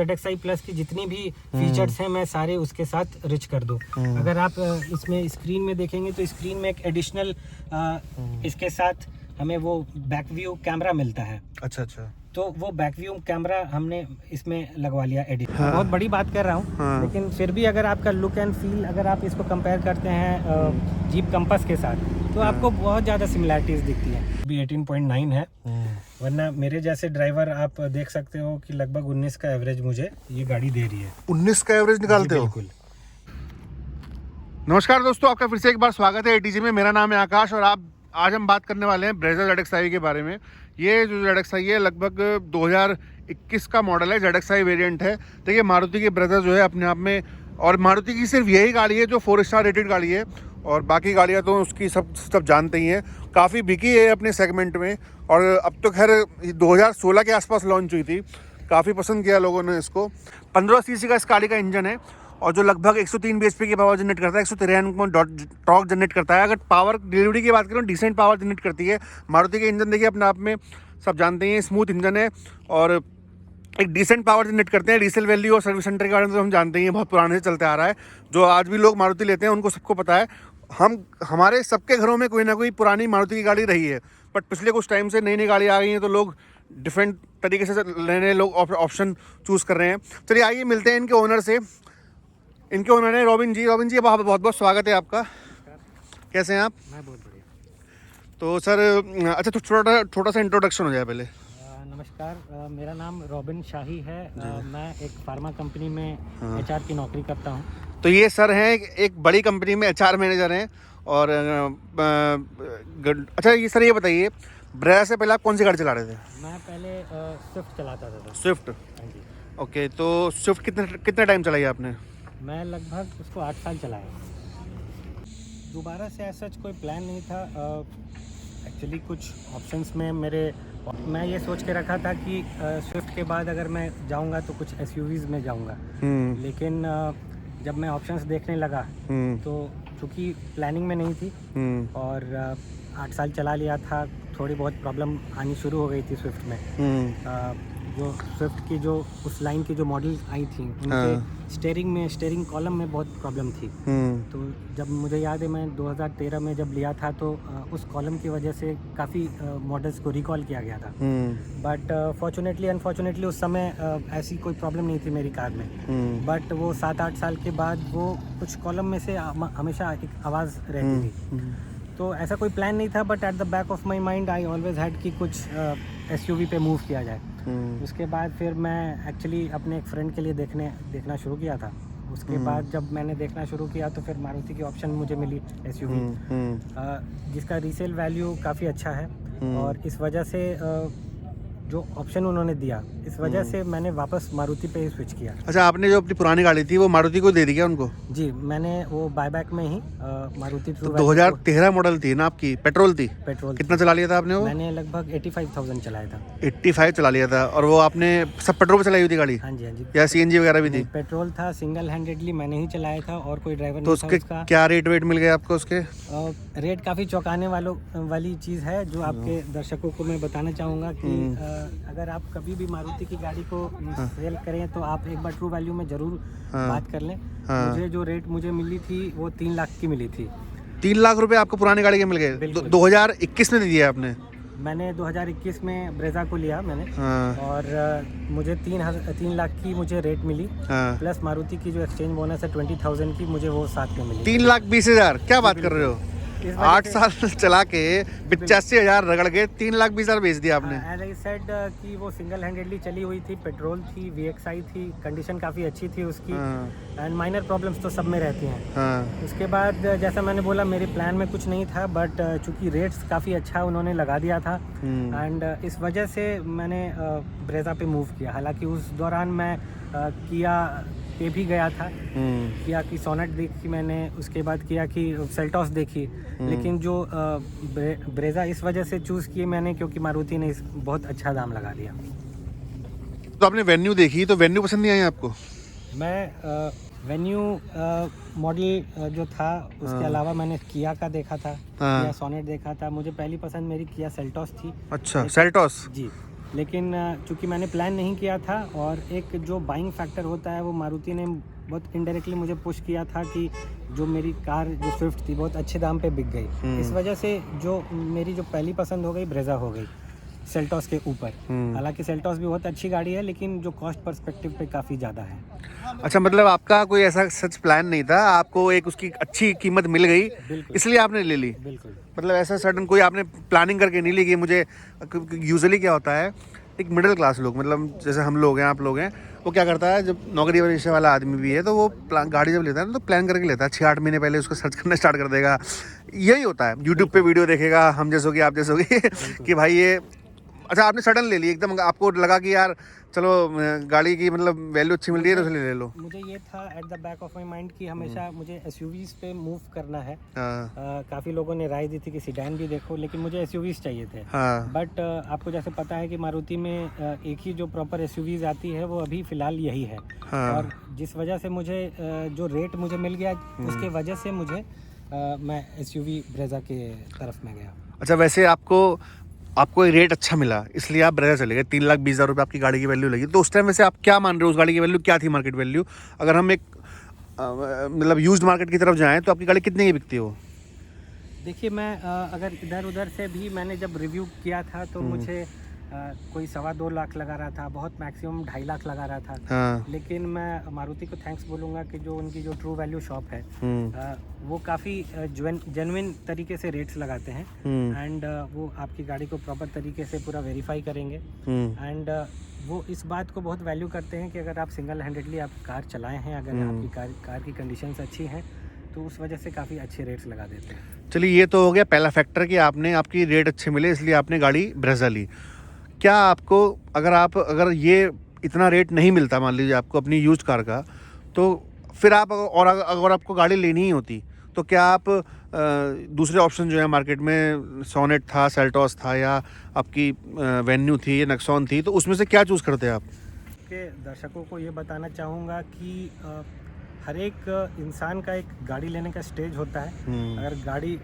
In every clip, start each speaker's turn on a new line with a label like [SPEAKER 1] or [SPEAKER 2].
[SPEAKER 1] ZXi plus की जितनी भी फीचर्स हैं मैं सारे उसके साथ रिच कर दूँ। अगर आप इसमें स्क्रीन में देखेंगे तो स्क्रीन में एक एडिशनल इसके साथ हमें वो बैक व्यू कैमरा मिलता है।
[SPEAKER 2] अच्छा अच्छा,
[SPEAKER 1] तो वो बैक व्यू कैमरा हमने इसमें लगवा लिया एडिट।
[SPEAKER 2] हाँ।
[SPEAKER 1] बहुत बड़ी बात कर रहा हूँ,
[SPEAKER 2] हाँ।
[SPEAKER 1] लेकिन फिर भी अगर आपका लुक एंड फील अगर आप इसको कंपेयर करते हैं जीप कंपास के साथ तो आपको बहुत ज़्यादा सिमिलैरिटीज़ दिखती हैं। अभी 18.9 है, वरना मेरे जैसे ड्राइवर आप देख सकते हो कि लगभग 19 का एवरेज मुझे ये गाड़ी दे रही है।
[SPEAKER 2] 19 का एवरेज निकालते हो?
[SPEAKER 1] बिल्कुल।
[SPEAKER 2] नमस्कार दोस्तों, आपका फिर से एक बार स्वागत है एटीजी में। मेरा नाम है आकाश और आज हम बात करने वाले हैं ब्रेजा ZXi के बारे में। ये जो ZXi है लगभग 2021 का मॉडल है, ZXi वेरिएंट है। देखिए मारुति की ब्रेजा जो है अपने आप में, और मारुति की सिर्फ यही गाड़ी है जो 4 स्टार रेटेड गाड़ी है, और बाकी गाड़ियाँ तो उसकी सब जानते ही हैं। काफ़ी बिकी है अपने सेगमेंट में, और अब तो खैर 2016 के आसपास लॉन्च हुई थी। काफ़ी पसंद किया लोगों ने इसको। 15 सीसी का इस गाड़ी का इंजन है और जो लगभग 103 bhp की पावर जनरेट करता है, 153 टॉर्क जनरेट करता है। अगर पावर डिलीवरी की बात करें, डिसेंट पावर जनरेट करती है। मारुति के इंजन देखिए अपने आप में सब जानते हैं, स्मूथ इंजन है और एक डिसेंट पावर जनरेट करते हैं। रीसेल वैल्यू और सर्विस सेंटर के बारे में तो हम जानते ही हैं, बहुत पुराने से चलते आ रहा है। जो आज भी लोग मारुति लेते हैं उनको सबको पता है। हमारे सबके घरों में कोई ना कोई पुरानी मारुति की गाड़ी रही है, बट पिछले कुछ टाइम से नई नई गाड़ी आ गई हैं तो लोग डिफरेंट तरीके से नए लोग ऑप्शन चूज़ कर रहे हैं। चलिए आइए मिलते हैं इनके ओनर से। इनके ओनर है रॉबिन जी। बहुत बहुत स्वागत है आपका। कैसे हैं आप?
[SPEAKER 1] मैं बहुत बढ़िया।
[SPEAKER 2] तो सर अच्छा, तो छोटा सा इंट्रोडक्शन हो जाए पहले।
[SPEAKER 1] नमस्कार, मेरा नाम रॉबिन शाही है। मैं एक फार्मा कंपनी में HR की नौकरी करता हूँ।
[SPEAKER 2] तो ये सर हैं एक बड़ी कंपनी में HR मैनेजर हैं। और अच्छा ये सर ये बताइए, ब्रेजा से पहले आप कौन सी गाड़ी चला रहे थे?
[SPEAKER 1] मैं पहले स्विफ्ट चलाता था।
[SPEAKER 2] स्विफ्ट।
[SPEAKER 1] हाँ जी।
[SPEAKER 2] ओके, तो स्विफ्ट कितने टाइम चलाई आपने? मैं
[SPEAKER 1] लगभग उसको 8 साल चलाया। दोबारा से ऐसा कोई प्लान नहीं था। एक्चुअली कुछ ऑप्शंस में मैं ये सोच के रखा था कि स्विफ्ट के बाद अगर मैं जाऊंगा तो कुछ SUVs में जाऊंगा। लेकिन जब मैं ऑप्शंस देखने लगा तो चूँकि प्लानिंग में नहीं थी और 8 साल चला लिया था, थोड़ी बहुत प्रॉब्लम आनी शुरू हो गई थी स्विफ्ट में। जो स्विफ्ट की जो उस लाइन की जो मॉडल आई थी उनके स्टीयरिंग कॉलम में बहुत प्रॉब्लम थी। तो जब मुझे याद है मैं 2013 में जब लिया था तो उस कॉलम की वजह से काफ़ी मॉडल्स को रिकॉल किया गया था। बट अनफॉर्चुनेटली उस समय ऐसी कोई प्रॉब्लम नहीं थी मेरी कार में। बट वो 7-8 साल के बाद वो कुछ कॉलम में से हमेशा एक आवाज़ रहती थी। तो ऐसा कोई प्लान नहीं था, but at the back of my mind I always had कि कुछ SUV पे मूव किया जाए। उसके बाद फिर मैं एक्चुअली अपने एक फ्रेंड के लिए देखना शुरू किया था। उसके बाद जब मैंने देखना शुरू किया तो फिर मारुति की ऑप्शन मुझे मिली SUV, जिसका रीसेल वैल्यू काफ़ी अच्छा है। और इस वजह से जो ऑप्शन उन्होंने दिया, इस वजह से मैंने वापस मारुति पे ही स्विच किया। अच्छा, आपने जो अपनी पुरानी गाड़ी थी वो मारुति को दे दी क्या उनको? जी, मैंने वो बायबैक में ही मारुति 2013 मॉडल थी ना आपकी? पेट्रोल थी? पेट्रोल। कितना चला लिया था आपने वो? मैंने लगभग 85,000 चलाया था। 85 चला लिया था। और वो आपने सब पेट्रोल पे चलाई हुई थी गाड़ी? हाँ जी हाँ जी। या CNG वगैरह भी थी? पेट्रोल था, सिंगल हैंडेडली मैंने ही चलाया था और कोई ड्राइवर नहीं था उसका। क्या रेट मिल गया आपको उसके? रेट काफ़ी चौंकाने वाली चीज़ है जो आपके दर्शकों को मैं बताना चाहूँगा कि अगर आप कभी भी मारुति की गाड़ी को सेल करें तो आप एक बार ट्रू वैल्यू में ज़रूर बात कर लें। मुझे जो रेट मुझे मिली थी वो 3 लाख की मिली थी। 3 लाख रुपए आपको पुरानी गाड़ी के मिल गए? 2021 में दिया आपने? मैंने 2021 में ब्रेजा को लिया मैंने। और मुझे 3 लाख की मुझे रेट मिली। प्लस मारुति की जो एक्सचेंज बोनस है 20,000 की, मुझे वो साथ में मिली। 3,20,000? क्या बात कर रहे हो? 8 साल चला के 85,000 रगड़ के 3,20,000 बेच दिया आपने। एज आई सेड कि वो सिंगल हैंडेडली चली हुई थी, पेट्रोल थी, VXI थी, कंडीशन काफ़ी अच्छी थी उसकी। एंड माइनर प्रॉब्लम्स तो सब में रहती हैं। उसके बाद जैसा मैंने बोला मेरे प्लान में कुछ नहीं था, बट चूँकि रेट्स काफ़ी अच्छा उन्होंने लगा दिया था एंड इस वजह से मैंने ब्रेजा पे मूव किया। हालांकि उस दौरान मैं किया पे भी गया था, किया की सोनेट देखी मैंने, उसके बाद किया की सेल्टॉस देखी। लेकिन जो ब्रेजा इस वजह से चूज़ किए मैंने क्योंकि मारुति ने बहुत अच्छा दाम लगा दिया। तो आपने वेन्यू देखी, तो वेन्यू पसंद नहीं आई आपको? मैं वेन्यू मॉडल जो था उसके अलावा मैंने किया का देखा था, किया सोनेट देखा था। मुझे पहली पसंद मेरी किया सेल्टॉस थी। अच्छा, सेल्टॉस? जी। लेकिन चूँकि मैंने प्लान नहीं किया था और एक जो बाइंग फैक्टर होता है वो मारुति ने बहुत इनडायरेक्टली मुझे पुश किया था कि जो मेरी कार जो स्विफ्ट थी बहुत अच्छे दाम पे बिक गई। इस वजह से जो मेरी जो पहली पसंद हो गई ब्रेजा हो गई सेल्टॉस के ऊपर। हालांकि सेल्टॉस भी बहुत अच्छी गाड़ी है लेकिन जो कॉस्ट पर्सपेक्टिव पे काफ़ी ज़्यादा है।
[SPEAKER 2] अच्छा, मतलब आपका कोई ऐसा सच प्लान नहीं था, आपको एक उसकी अच्छी कीमत मिल गई इसलिए आपने ले ली?
[SPEAKER 1] बिल्कुल।
[SPEAKER 2] मतलब ऐसा सडन कोई आपने प्लानिंग करके नहीं ली कि मुझे, यूजुअली क्या होता है एक मिडिल क्लास लोग, मतलब जैसे हम लोग हैं, आप लोग हैं, वो क्या करता है, जब नौकरी पेशे वाला आदमी भी है तो वो गाड़ी जब लेता है ना तो प्लान करके लेता है, 6-8 महीने पहले उसको सर्च करना स्टार्ट कर देगा। यही होता है, यूट्यूब पे वीडियो देखेगा, हम जैसो कि आप जैसो कि भाई ये अच्छा आपने सडन ले ली एकदम, आपको लगा कि यार चलो गाड़ी की मतलब वैल्यू अच्छी मिल रही है तो ले लो।
[SPEAKER 1] मुझे ये था at the back of my mind कि हमेशा मुझे एसयूवीज पे मूव करना है। काफ़ी लोगों ने राय दी थी कि सीडैन भी देखो, लेकिन मुझे एसयूवीज चाहिए थे। बट आपको जैसे पता है कि मारुति में एक ही जो प्रॉपर एसयूवीज आती है वो अभी फ़िलहाल यही है। और जिस वजह से मुझे जो रेट मुझे मिल गया उसके वजह से मुझे मैं एसयूवी ब्रेजा के तरफ में गया।
[SPEAKER 2] अच्छा, वैसे आपको रेट अच्छा मिला इसलिए आप ब्रेजा चले गए, 3,20,000 रुपये आपकी गाड़ी की वैल्यू लगी, तो उस टाइम वैसे आप क्या मान रहे हो, उस गाड़ी की वैल्यू क्या थी, मार्केट वैल्यू? अगर हम एक मतलब यूज्ड मार्केट की तरफ जाएं तो आपकी गाड़ी कितने की बिकती हो?
[SPEAKER 1] देखिए मैं अगर इधर उधर से भी मैंने जब रिव्यू किया था तो मुझे कोई 2.25 लाख लगा रहा था, बहुत मैक्सिमम 2.5 लाख लगा रहा था। लेकिन मैं मारुति को थैंक्स बोलूँगा कि जो उनकी जो ट्रू वैल्यू शॉप है वो काफ़ी जेन्युइन तरीके से रेट्स लगाते हैं एंड वो आपकी गाड़ी को प्रॉपर तरीके से पूरा वेरीफाई करेंगे एंड वो इस बात को बहुत वैल्यू करते हैं कि अगर आप सिंगल हैंडेडली आप कार चलाए हैं, अगर आपकी कार की कंडीशंस अच्छी हैं तो उस वजह से काफ़ी अच्छे रेट्स लगा देते हैं।
[SPEAKER 2] चलिए, ये तो हो गया पहला फैक्टर कि आपकी रेट अच्छे मिले इसलिए आपने गाड़ी ब्रेजा ली। क्या आपको अगर ये इतना रेट नहीं मिलता, मान लीजिए आपको अपनी यूज्ड कार का, तो फिर अगर आपको गाड़ी लेनी ही होती तो क्या आप दूसरे ऑप्शन जो है मार्केट में, सोनेट था, सेल्टॉस था, या आपकी वेन्यू थी या नेक्सॉन थी, तो उसमें से क्या चूज़ करते आप?
[SPEAKER 1] के दर्शकों को ये बताना चाहूँगा कि हर एक इंसान का एक गाड़ी लेने का स्टेज होता है। अगर गाड़ी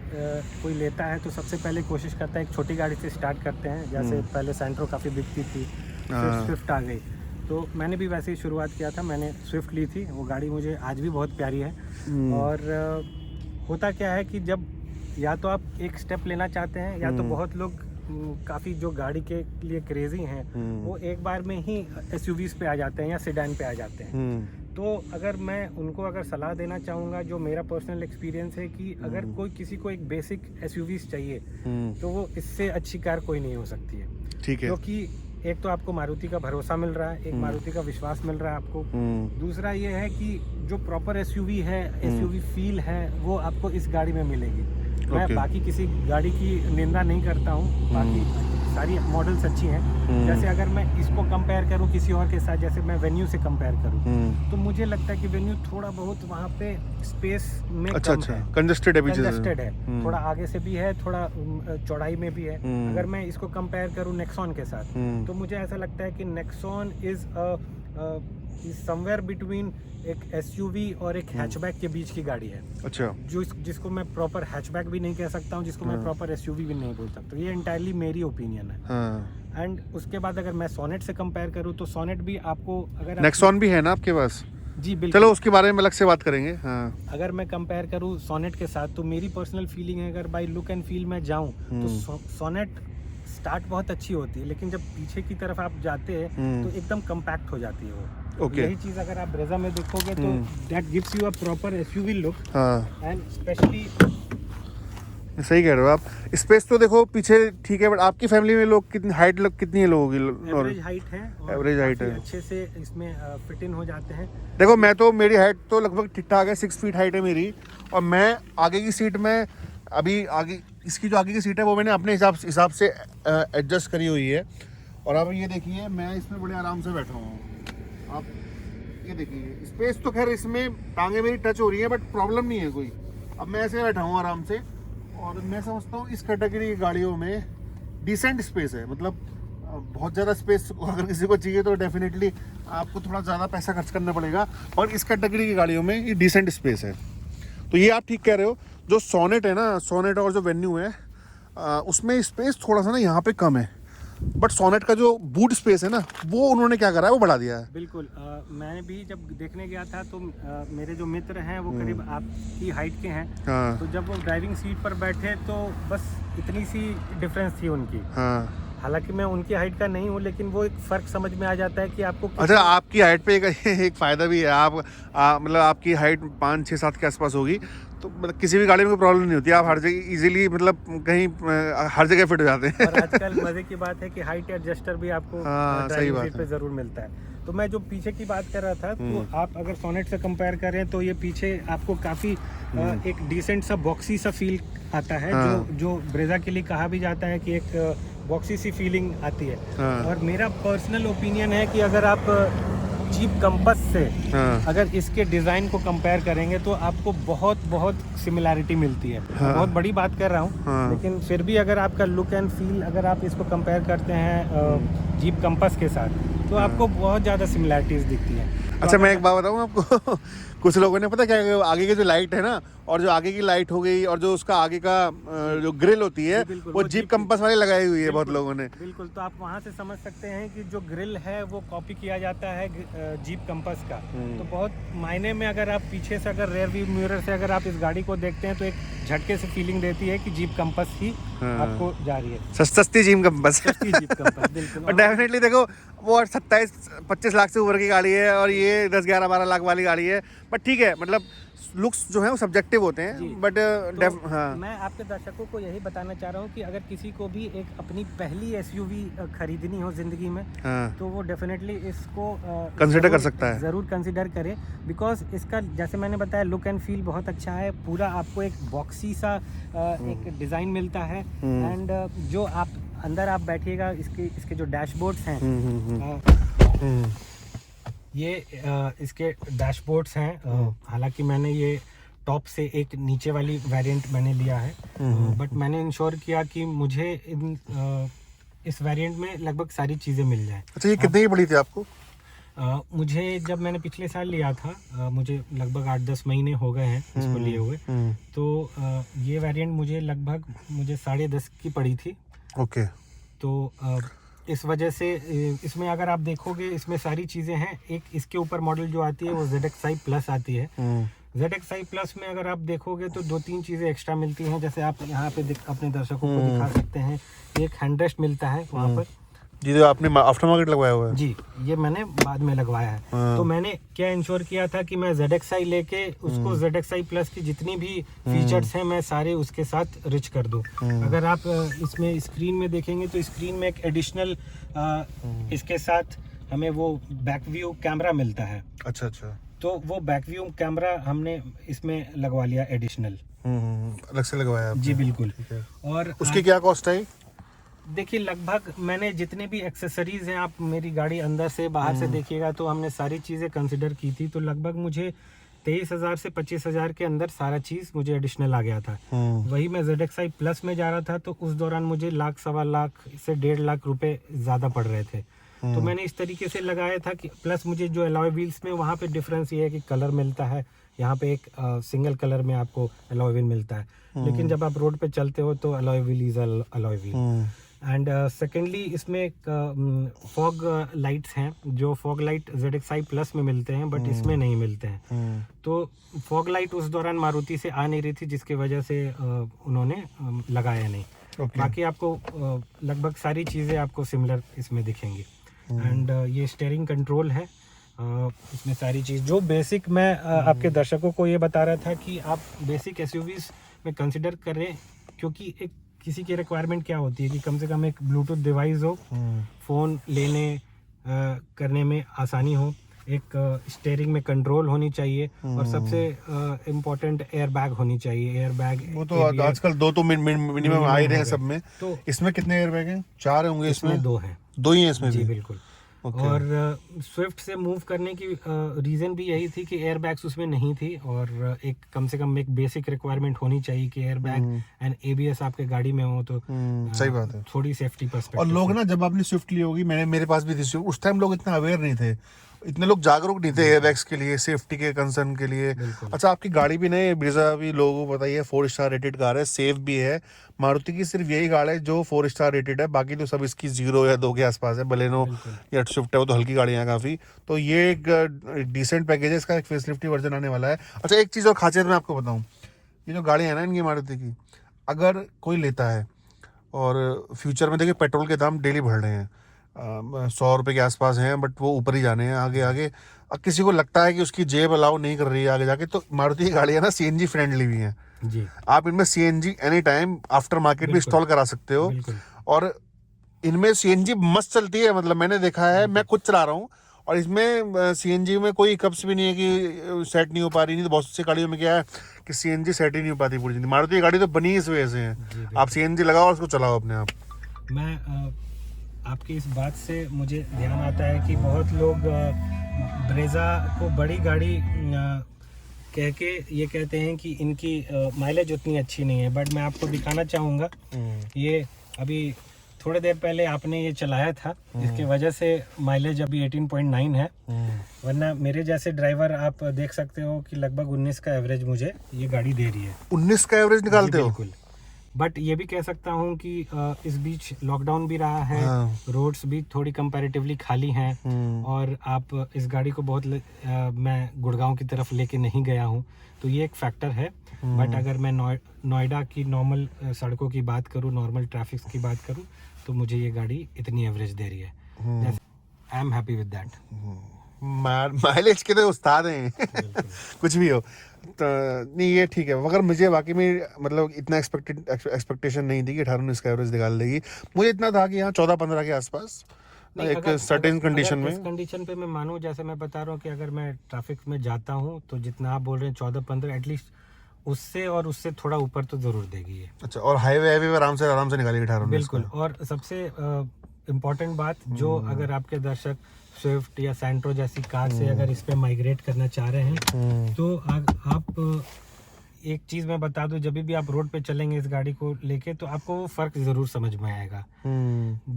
[SPEAKER 1] कोई लेता है तो सबसे पहले कोशिश करता है एक छोटी गाड़ी से स्टार्ट करते हैं, जैसे पहले सेंट्रो काफ़ी बिकती थी, फिर स्विफ्ट आ गई, तो मैंने भी वैसे ही शुरुआत किया था, मैंने स्विफ्ट ली थी। वो गाड़ी मुझे आज भी बहुत प्यारी है। और होता क्या है कि जब या तो आप एक स्टेप लेना चाहते हैं या तो बहुत लोग काफ़ी जो गाड़ी के लिए क्रेजी हैं वो एक बार में ही एसयूवीज पे आ जाते हैं या सेडान पे आ जाते हैं। तो अगर मैं उनको सलाह देना चाहूँगा, जो मेरा पर्सनल एक्सपीरियंस है कि अगर कोई किसी को एक बेसिक एसयूवीज चाहिए तो वो इससे अच्छी कार कोई नहीं हो सकती है।
[SPEAKER 2] ठीक है,
[SPEAKER 1] क्योंकि एक तो आपको मारुति का भरोसा मिल रहा है, एक मारुति का विश्वास मिल रहा है आपको। दूसरा ये है कि जो प्रॉपर एसयूवी है, एसयूवी फील है, वो आपको इस गाड़ी में मिलेगी। मैं बाकी किसी गाड़ी की निंदा नहीं करता हूँ, बाकी सारी मॉडल्स अच्छी हैं। जैसे अगर मैं इसको कंपेयर करूँ किसी और के साथ, जैसे मैं वेन्यू से कंपेयर करूँ तो मुझे लगता है कि वेन्यू थोड़ा बहुत वहाँ पे स्पेस में कम है, कंजस्टेड है, थोड़ा आगे से भी है, थोड़ा चौड़ाई में भी है। अगर मैं इसको कंपेयर करूँ नेक्सॉन के साथ तो मुझे ऐसा लगता है कि नेक्सॉन इज समवेयर बिटवीन एक एसयूवी और एक हैचबैक के बीच की गाड़ी है।
[SPEAKER 2] अच्छा,
[SPEAKER 1] जिसको मैं प्रॉपर हैचबैक भी नहीं कह सकता हूँ, जिसको मैं प्रॉपर एसयूवी भी नहीं बोल सकता। ये एंटायरली मेरी ओपिनियन है। एंड उसके बाद अगर मैं सोनेट से कंपेयर करूँ तो सोनेट भी आपको, अगर
[SPEAKER 2] नेक्सॉन भी है ना आपके पास?
[SPEAKER 1] जी बिल्कुल,
[SPEAKER 2] चलो उसके बारे में अलग से बात करेंगे।
[SPEAKER 1] अगर मैं कंपेयर करूँ सोनेट के साथ तो मेरी पर्सनल फीलिंग है, अगर बाई लुक एंड फील में जाऊँ तो सोनेट स्टार्ट बहुत अच्छी होती है, लेकिन जब पीछे की तरफ आप जाते हैं तो एकदम कम्पैक्ट हो जाती है वो। यही चीज़ अगर आप ब्रेजा में देखोगे तो that gives you a proper SUV look and specially.
[SPEAKER 2] सही कह रहे हो आप। स्पेस तो देखो पीछे ठीक है, बट आपकी फैमिली में लोग कितनी कितनी है लोगों की?
[SPEAKER 1] एवरेज हाइट है,
[SPEAKER 2] एवरेज हाइट है,
[SPEAKER 1] अच्छे से इसमें फिट इन हो जाते हैं।
[SPEAKER 2] देखो मेरी हाइट तो लगभग ठीक ठाक है, 6 फीट हाइट है मेरी, और मैं आगे की सीट में अभी इसकी जो आगे की सीट है वो मैंने अपने हिसाब से एडजस्ट करी हुई है। और अब ये देखिए मैं इसमें बड़े आराम से बैठा हूँ। आप ये देखिए स्पेस तो खैर इसमें टांगे मेरी टच हो रही है, बट प्रॉब्लम नहीं है कोई। अब मैं ऐसे बैठा हूँ आराम से, और मैं समझता हूँ इस कैटेगरी की गाड़ियों में डिसेंट स्पेस है। मतलब बहुत ज़्यादा स्पेस अगर किसी को चाहिए तो डेफिनेटली आपको थोड़ा ज़्यादा पैसा खर्च करना पड़ेगा, और इस कैटेगरी की गाड़ियों में ये डिसेंट स्पेस है। तो ये आप ठीक कह रहे हो। जो सोनेट है ना, सोनेट और जो वेन्यू है उसमें स्पेस थोड़ा सा ना यहाँ पे कम है। बट सोनेट का जो बूट स्पेस है ना, वो उन्होंने क्या करा है, वो बढ़ा दिया है।
[SPEAKER 1] बिल्कुल। मैं भी जब देखने गया था तो मेरे जो मित्र हैं वो करीब आपकी हाइट के हैं।
[SPEAKER 2] हाँ
[SPEAKER 1] तो जब वो ड्राइविंग सीट पर बैठे तो बस इतनी सी डिफरेंस थी उनकी।
[SPEAKER 2] हाँ।
[SPEAKER 1] हालांकि मैं उनकी हाइट का नहीं हूँ, लेकिन वो एक फ़र्क समझ में आ जाता है कि आपको
[SPEAKER 2] अच्छा, आपकी हाइट पे एक फ़ायदा भी है, आप मतलब आपकी हाइट 5, 6, 7 के आसपास होगी, तो मतलब किसी भी गाड़ी में कोई प्रॉब्लम नहीं होती, आप हर जगह इजीली मतलब कहीं हर जगह फिट हो जाते हैं।
[SPEAKER 1] और आजकल मज़े की बात है कि हाइट एडजस्टर भी आपको
[SPEAKER 2] हाँ, सही
[SPEAKER 1] ड्राइविंग
[SPEAKER 2] बात
[SPEAKER 1] सीट
[SPEAKER 2] है।
[SPEAKER 1] पे ज़रूर मिलता है। तो मैं जो पीछे की बात कर रहा था, तो आप अगर सोनेट से कंपेयर करें तो ये पीछे आपको काफ़ी एक डिसेंट सा बॉक्सी सा फील आता है।
[SPEAKER 2] हाँ।
[SPEAKER 1] जो ब्रेजा के लिए कहा भी जाता है कि एक बॉक्सी सी फीलिंग आती है।
[SPEAKER 2] हाँ।
[SPEAKER 1] और मेरा पर्सनल ओपिनियन है कि अगर आप जीप कंपस से
[SPEAKER 2] हाँ।
[SPEAKER 1] अगर इसके डिज़ाइन को कंपेयर करेंगे तो आपको बहुत सिमिलैरिटी मिलती है।
[SPEAKER 2] हाँ।
[SPEAKER 1] बहुत बड़ी बात कर रहा हूँ,
[SPEAKER 2] हाँ।
[SPEAKER 1] लेकिन फिर भी अगर आपका लुक एंड फील अगर आप इसको कंपेयर करते हैं जीप कंपस के साथ, तो आपको बहुत ज़्यादा सिमिलैरिटीज़ दिखती हैं।
[SPEAKER 2] अच्छा, मैं एक बात बताऊँ आपको कुछ लोगों ने पता क्या है, आगे की जो लाइट है ना, और जो आगे की लाइट हो गई, और जो उसका आगे का जो ग्रिल होती है,
[SPEAKER 1] जी, बिल्कुल,
[SPEAKER 2] वो
[SPEAKER 1] वो
[SPEAKER 2] जीप
[SPEAKER 1] जीप
[SPEAKER 2] कंपस वाली लगाई हुई है बहुत
[SPEAKER 1] बिल्कुल,
[SPEAKER 2] लोगों ने।
[SPEAKER 1] बिल्कुल। तो आप वहाँ से समझ सकते हैं कि जो ग्रिल है वो कॉपी किया जाता है जीप कंपस का। तो बहुत मायने में अगर आप पीछे से अगर रेयर व्यू मिरर से अगर आप इस गाड़ी को देखते हैं तो एक झटके से फीलिंग देती है कि जीप कंपस ही आपको जा रही है।
[SPEAKER 2] सस्ती जीप कंपस।
[SPEAKER 1] सस्ती जीप कंपस, बिल्कुल।
[SPEAKER 2] और डेफिनेटली देखो, वो 27-25 लाख से ऊपर की गाड़ी है, और ये 10-11-12 लाख वाली गाड़ी है। बट ठीक है, मतलब लुक्स जो है वो सब्जेक्टिव होते
[SPEAKER 1] जी।
[SPEAKER 2] हैं, बट
[SPEAKER 1] तो
[SPEAKER 2] हाँ।
[SPEAKER 1] मैं आपके दर्शकों को यही बताना चाह रहा हूँ कि अगर किसी को भी एक अपनी पहली एसयूवी खरीदनी हो ज़िंदगी में,
[SPEAKER 2] हाँ।
[SPEAKER 1] तो वो डेफिनेटली इसको
[SPEAKER 2] कंसिडर कर सकता है।
[SPEAKER 1] ज़रूर कंसिडर करें। बिकॉज इसका जैसे मैंने बताया लुक एंड फील बहुत अच्छा है। पूरा आपको एक बॉक्सी सा एक डिज़ाइन मिलता है। एंड जो आप अंदर आप बैठिएगा, इसके जो डैशबोर्ड्स हैं, ये इसके डैशबोर्ड्स हैं। हालांकि मैंने ये टॉप से एक नीचे वाली वेरिएंट मैंने लिया है, बट मैंने इंश्योर किया कि मुझे इस वेरिएंट में लगभग सारी चीज़ें मिल जाएं।
[SPEAKER 2] अच्छा, ये कितने की पड़ी थी आपको?
[SPEAKER 1] मुझे जब मैंने पिछले साल लिया था, मुझे लगभग 8-10 महीने हो गए हैं इसको लिए हुए। तो ये वेरिएंट मुझे लगभग 10.5 की पड़ी थी।
[SPEAKER 2] ओके।
[SPEAKER 1] तो इस वजह से इसमें अगर आप देखोगे, इसमें सारी चीज़ें हैं। एक इसके ऊपर मॉडल जो आती है वो ZXi प्लस आती है। ZXi प्लस में अगर आप देखोगे तो 2-3 चीज़ें एक्स्ट्रा मिलती हैं। जैसे आप यहाँ पे अपने दर्शकों को दिखा सकते हैं, एक हैंडरेस्ट मिलता है वहाँ पर।
[SPEAKER 2] जी, जो आपने आफ्टर मार्केट लगवाया हुआ है।
[SPEAKER 1] जी, ये मैंने बाद में लगवाया है। तो मैंने क्या इंश्योर किया था कि मैं ZXi लेके उसको ZXi प्लस की जितनी भी फीचर्स हैं मैं सारे उसके साथ रिच कर दूं। अगर आप इसमें स्क्रीन में देखेंगे तो स्क्रीन में एक एडिशनल इसके साथ हमें वो बैक व्यू कैमरा मिलता है।
[SPEAKER 2] अच्छा।
[SPEAKER 1] तो वो बैक व्यू कैमरा हमने इसमें लगवा लिया एडिशनल।
[SPEAKER 2] अलग से लगवाया आपने?
[SPEAKER 1] जी बिल्कुल। और
[SPEAKER 2] उसकी क्या कॉस्ट आई?
[SPEAKER 1] देखिए, लगभग मैंने जितने भी एक्सेसरीज हैं, आप मेरी गाड़ी अंदर से बाहर से देखिएगा तो हमने सारी चीज़ें कंसिडर की थी। तो लगभग मुझे 23,000 से 25,000 के अंदर सारा चीज़ मुझे एडिशनल आ गया था। वही मैं ZXi प्लस में जा रहा था तो उस दौरान मुझे 1,00,000 सवा लाख से 1.5 लाख रुपए ज़्यादा पड़ रहे थे। तो मैंने इस तरीके से लगाया था कि प्लस मुझे जो अलॉय व्हील्स में वहाँ पे डिफरेंस ये है कि कलर मिलता है। यहाँ पे एक सिंगल कलर में आपको अलॉय व्हील मिलता है, लेकिन जब आप रोड पे चलते हो तो alloy wheel is alloy wheel. And secondly इसमें एक फॉग लाइट्स हैं, जो फॉग लाइट ZXi प्लस में मिलते हैं बट इसमें नहीं मिलते हैं। तो फॉग लाइट उस दौरान मारुति से आ नहीं रही थी, जिसकी वजह से उन्होंने लगाया नहीं। बाकी आपको लगभग सारी चीज़ें आपको सिमिलर इसमें दिखेंगी। एंड ये स्टीयरिंग कंट्रोल है। इसमें सारी चीज़ जो बेसिक मैं आपके दर्शकों को ये बता रहा था कि आप बेसिक SUVs में कंसिडर करें, क्योंकि एक किसी की रिक्वायरमेंट क्या होती है कि कम से कम एक ब्लूटूथ डिवाइस हो, फ़ोन लेने करने में आसानी हो, एक स्टीयरिंग में कंट्रोल होनी चाहिए, और सबसे इम्पोर्टेंट एयर बैग होनी चाहिए। एयर बैग
[SPEAKER 2] वो तो आजकल 2 तो मिनिमम आ ही रहे हैं सब में।
[SPEAKER 1] तो
[SPEAKER 2] इसमें कितने एयर बैग हैं? 4 होंगे इसमें?
[SPEAKER 1] 2 हैं।
[SPEAKER 2] 2 ही हैं इसमें
[SPEAKER 1] जी
[SPEAKER 2] भी?
[SPEAKER 1] बिल्कुल। और स्विफ्ट से मूव करने की रीज़न भी यही थी कि एयर बैग्स उसमें नहीं थी, और एक कम से कम एक बेसिक रिक्वायरमेंट होनी चाहिए कि एयर बैग एंड ABS आपके गाड़ी में हो, तो
[SPEAKER 2] सही बात है।
[SPEAKER 1] थोड़ी सेफ्टी पर्सपेक्टिव।
[SPEAKER 2] और लोग ना, जब आपने स्विफ्ट ली होगी, मेरे पास भी थी स्विफ्ट, उस टाइम लोग इतना अवेयर नहीं थे। इतने लोग जागरूक नहीं थे एयरबैग्स के लिए, सेफ्टी के कंसर्न के लिए। अच्छा, आपकी गाड़ी भी नहीं, ब्रीजा भी लोगों को बताइए 4 स्टार रेटेड कार है, सेफ भी है। मारुति की सिर्फ यही गाड़ी है जो 4 स्टार रेटेड है, बाकी तो सब इसकी 0 या 2 के आसपास है। बलेनो या स्विफ्ट है, वो तो हल्की गाड़ियाँ हैं काफ़ी। तो ये एक डिसेंट पैकेज है, इसका एक फेसलिफ्टी वर्जन आने वाला है। अच्छा, एक चीज़ और खासियत मैं आपको बताऊँ, ये जो गाड़ियाँ हैं ना इनकी मारुति की, अगर कोई लेता है और फ्यूचर में देखिए पेट्रोल के दाम डेली बढ़ रहे हैं, 100 रुपये के आसपास हैं, बट वो ऊपर ही जाने हैं आगे आगे। अब किसी को लगता है कि उसकी जेब अलाउ नहीं कर रही है आगे जाके, तो मारुति की गाड़ियाँ ना CNG फ्रेंडली भी हैं
[SPEAKER 1] जी।
[SPEAKER 2] आप इनमें CNG any time after market भी इंस्टॉल करा सकते हो। और इनमें CNG मस्त चलती है, मतलब मैंने देखा है, मैं खुद चला रहा हूँ, और इसमें CNG में कोई कप्स भी नहीं है कि सेट नहीं हो पा रही। नहीं तो बहुत सी गाड़ियों में क्या है कि CNG सेट ही नहीं हो पाती पूरी जिंदगी। मारुति की गाड़ी तो बनी इस वजह से है, आप CNG लगाओ और उसको चलाओ अपने आप।
[SPEAKER 1] मैं आपकी इस बात से मुझे ध्यान आता है कि बहुत लोग ब्रेजा को बड़ी गाड़ी कह के ये कहते हैं कि इनकी माइलेज उतनी अच्छी नहीं है, बट मैं आपको दिखाना चाहूँगा। ये अभी थोड़ी देर पहले आपने ये चलाया था, इसकी वजह से माइलेज अभी 18.9 है, वरना मेरे जैसे ड्राइवर आप देख सकते हो कि लगभग 19 का एवरेज मुझे ये गाड़ी दे रही है।
[SPEAKER 2] 19 का एवरेज निकालते हो?
[SPEAKER 1] बिल्कुल। बट ये भी कह सकता हूँ कि इस बीच लॉकडाउन भी रहा है, रोड्स भी थोड़ी कंपैरेटिवली खाली हैं, और आप इस गाड़ी को बहुत मैं गुड़गांव की तरफ लेके नहीं गया हूँ, तो ये एक फैक्टर है। बट अगर मैं नोएडा की नॉर्मल सड़कों की बात करूँ, नॉर्मल ट्रैफिक की बात करूँ, तो मुझे ये गाड़ी इतनी एवरेज दे रही है। I am happy with that.
[SPEAKER 2] Mileage के तो उस्ताद हैं कुछ भी हो तो नहीं, ये ठीक है। मगर मुझे वाकई में मतलब इतना एक्सपेक्टेशन नहीं थी कि 18-19 का एवरेज निकाल देगी। मुझे इतना था कि यहाँ 14-15 के आसपास एक सर्टेन कंडीशन में।
[SPEAKER 1] इस कंडीशन पे मैं मानूं, जैसे मैं बता रहा हूँ कि अगर मैं ट्रैफिक में जाता हूँ तो जितना आप बोल रहे हैं 14-15, एटलीस्ट उससे और उससे थोड़ा ऊपर तो जरूर देगी ये।
[SPEAKER 2] अच्छा, और हाईवे में आराम से निकालेगी 18-19? बिल्कुल।
[SPEAKER 1] और सबसे इम्पोर्टेंट बात, जो अगर आपके दर्शक स्विफ्ट या सैंट्रो जैसी कार से अगर इस पे माइग्रेट करना चाह रहे हैं, तो आप एक चीज मैं बता दूं, जब भी आप रोड पे चलेंगे इस गाड़ी को लेके, तो आपको वो फर्क जरूर समझ में आएगा।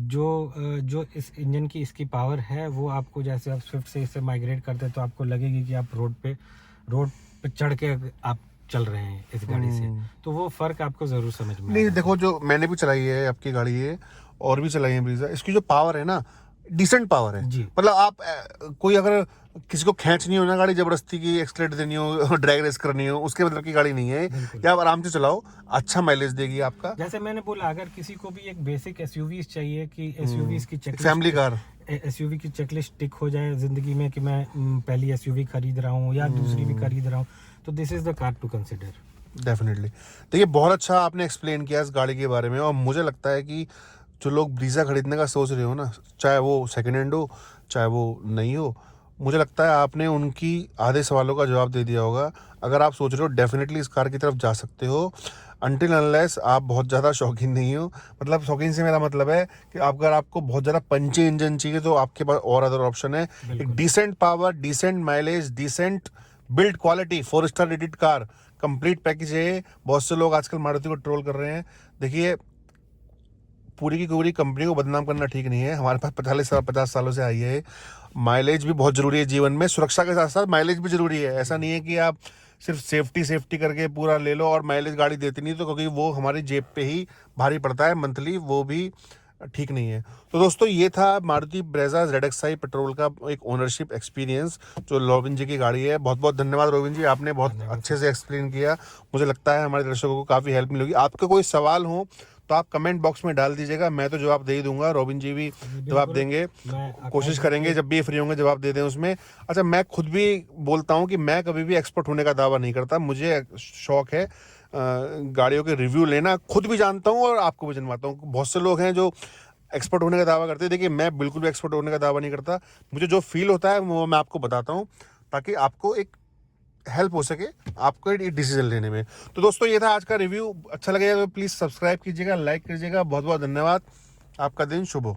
[SPEAKER 1] जो इस इंजन की इसकी पावर है, वो आपको, जैसे आप स्विफ्ट से इससे माइग्रेट करते हैं तो आपको लगेगी कि आप रोड पे चढ़ के आप चल रहे हैं इस गाड़ी से, तो वो फर्क आपको जरूर समझ में
[SPEAKER 2] नहीं। देखो, जो मैंने भी चलाई है आपकी गाड़ी है, और भी चलाई है ब्रीजा, इसकी जो पावर है ना, डिसेंट पावर है। मतलब आप कोई अगर किसी को खींचनी हो ना गाड़ी, जबरदस्ती की एक्सलेट देनी हो, ड्रैग रेस करनी हो, उसके मतलब की गाड़ी नहीं है। या आप आराम से चलाओ, अच्छा माइलेज देगी आपका।
[SPEAKER 1] जैसे मैंने बोला, अगर किसी को भी एक बेसिक एसयूवी चाहिए कि एसयूवी की चेकलिस्ट,
[SPEAKER 2] फैमिली कार
[SPEAKER 1] एसयूवी की चेकलिस्ट टिक हो जाए जिंदगी में कि मैं पहली एसयूवी खरीद रहा हूँ या दूसरी भी खरीद रहा हूँ, तो this is the car to consider.
[SPEAKER 2] Definitely. देखिए, बहुत अच्छा आपने एक्सप्लेन किया इस गाड़ी के बारे में, और मुझे लगता है कि जो लोग ब्रीजा खरीदने का सोच रहे हो ना, चाहे वो सेकेंड हैंड हो चाहे वो नहीं हो, मुझे लगता है आपने उनकी आधे सवालों का जवाब दे दिया होगा। अगर आप सोच रहे हो, डेफिनेटली इस कार की तरफ जा सकते हो, अनटिल अनलेस आप बहुत ज़्यादा शौकीन नहीं हो। मतलब शौकीन से मेरा मतलब है कि अगर आपको बहुत ज़्यादा पंची इंजन चाहिए तो आपके पास और अदर ऑप्शन है। एक decent power, decent mileage, decent build quality, 4 star rated car, complete package है। बहुत से लोग आजकल मारुति को ट्रोल कर रहे हैं। देखिए, पूरी की पूरी कंपनी को बदनाम करना ठीक नहीं है। हमारे पास 50 सालों से आई है। माइलेज भी बहुत ज़रूरी है जीवन में, सुरक्षा के साथ साथ माइलेज भी ज़रूरी है। ऐसा नहीं है कि आप सिर्फ सेफ्टी करके पूरा ले लो और माइलेज गाड़ी देती नहीं, तो क्योंकि वो हमारी जेब पे ही भारी पड़ता है मंथली, वो भी ठीक नहीं है। तो दोस्तों, ये था मारुति ब्रेजा ZXi पेट्रोल का एक ओनरशिप एक्सपीरियंस जो रोबिन जी की गाड़ी है। बहुत बहुत धन्यवाद रोबिन जी, आपने बहुत अच्छे से एक्सप्लेन किया। मुझे लगता है हमारे दर्शकों को काफ़ी हेल्प मिलेगी। आपके कोई सवाल हो तो आप कमेंट बॉक्स में डाल दीजिएगा, मैं तो जवाब दे ही दूंगा, रोबिन जी भी जवाब देंगे, कोशिश करेंगे जब भी फ्री होंगे जवाब दे दें उसमें। अच्छा, मैं खुद भी बोलता हूँ कि मैं कभी भी एक्सपर्ट होने का दावा नहीं करता। मुझे शौक है गाड़ियों के रिव्यू लेना, खुद भी जानता हूँ और आपको भी जनवाता हूँ। बहुत से लोग हैं जो एक्सपर्ट होने का दावा करते हैं। देखिए, मैं बिल्कुल भी एक्सपर्ट होने का दावा नहीं करता। मुझे जो फील होता है वो मैं आपको बताता हूँ, ताकि आपको एक हेल्प हो सके आपको एक डिसीजन लेने में। तो दोस्तों, ये था आज का रिव्यू। अच्छा लगेगा तो प्लीज़ सब्सक्राइब कीजिएगा, लाइक कीजिएगा। बहुत बहुत धन्यवाद। आपका दिन शुभ हो।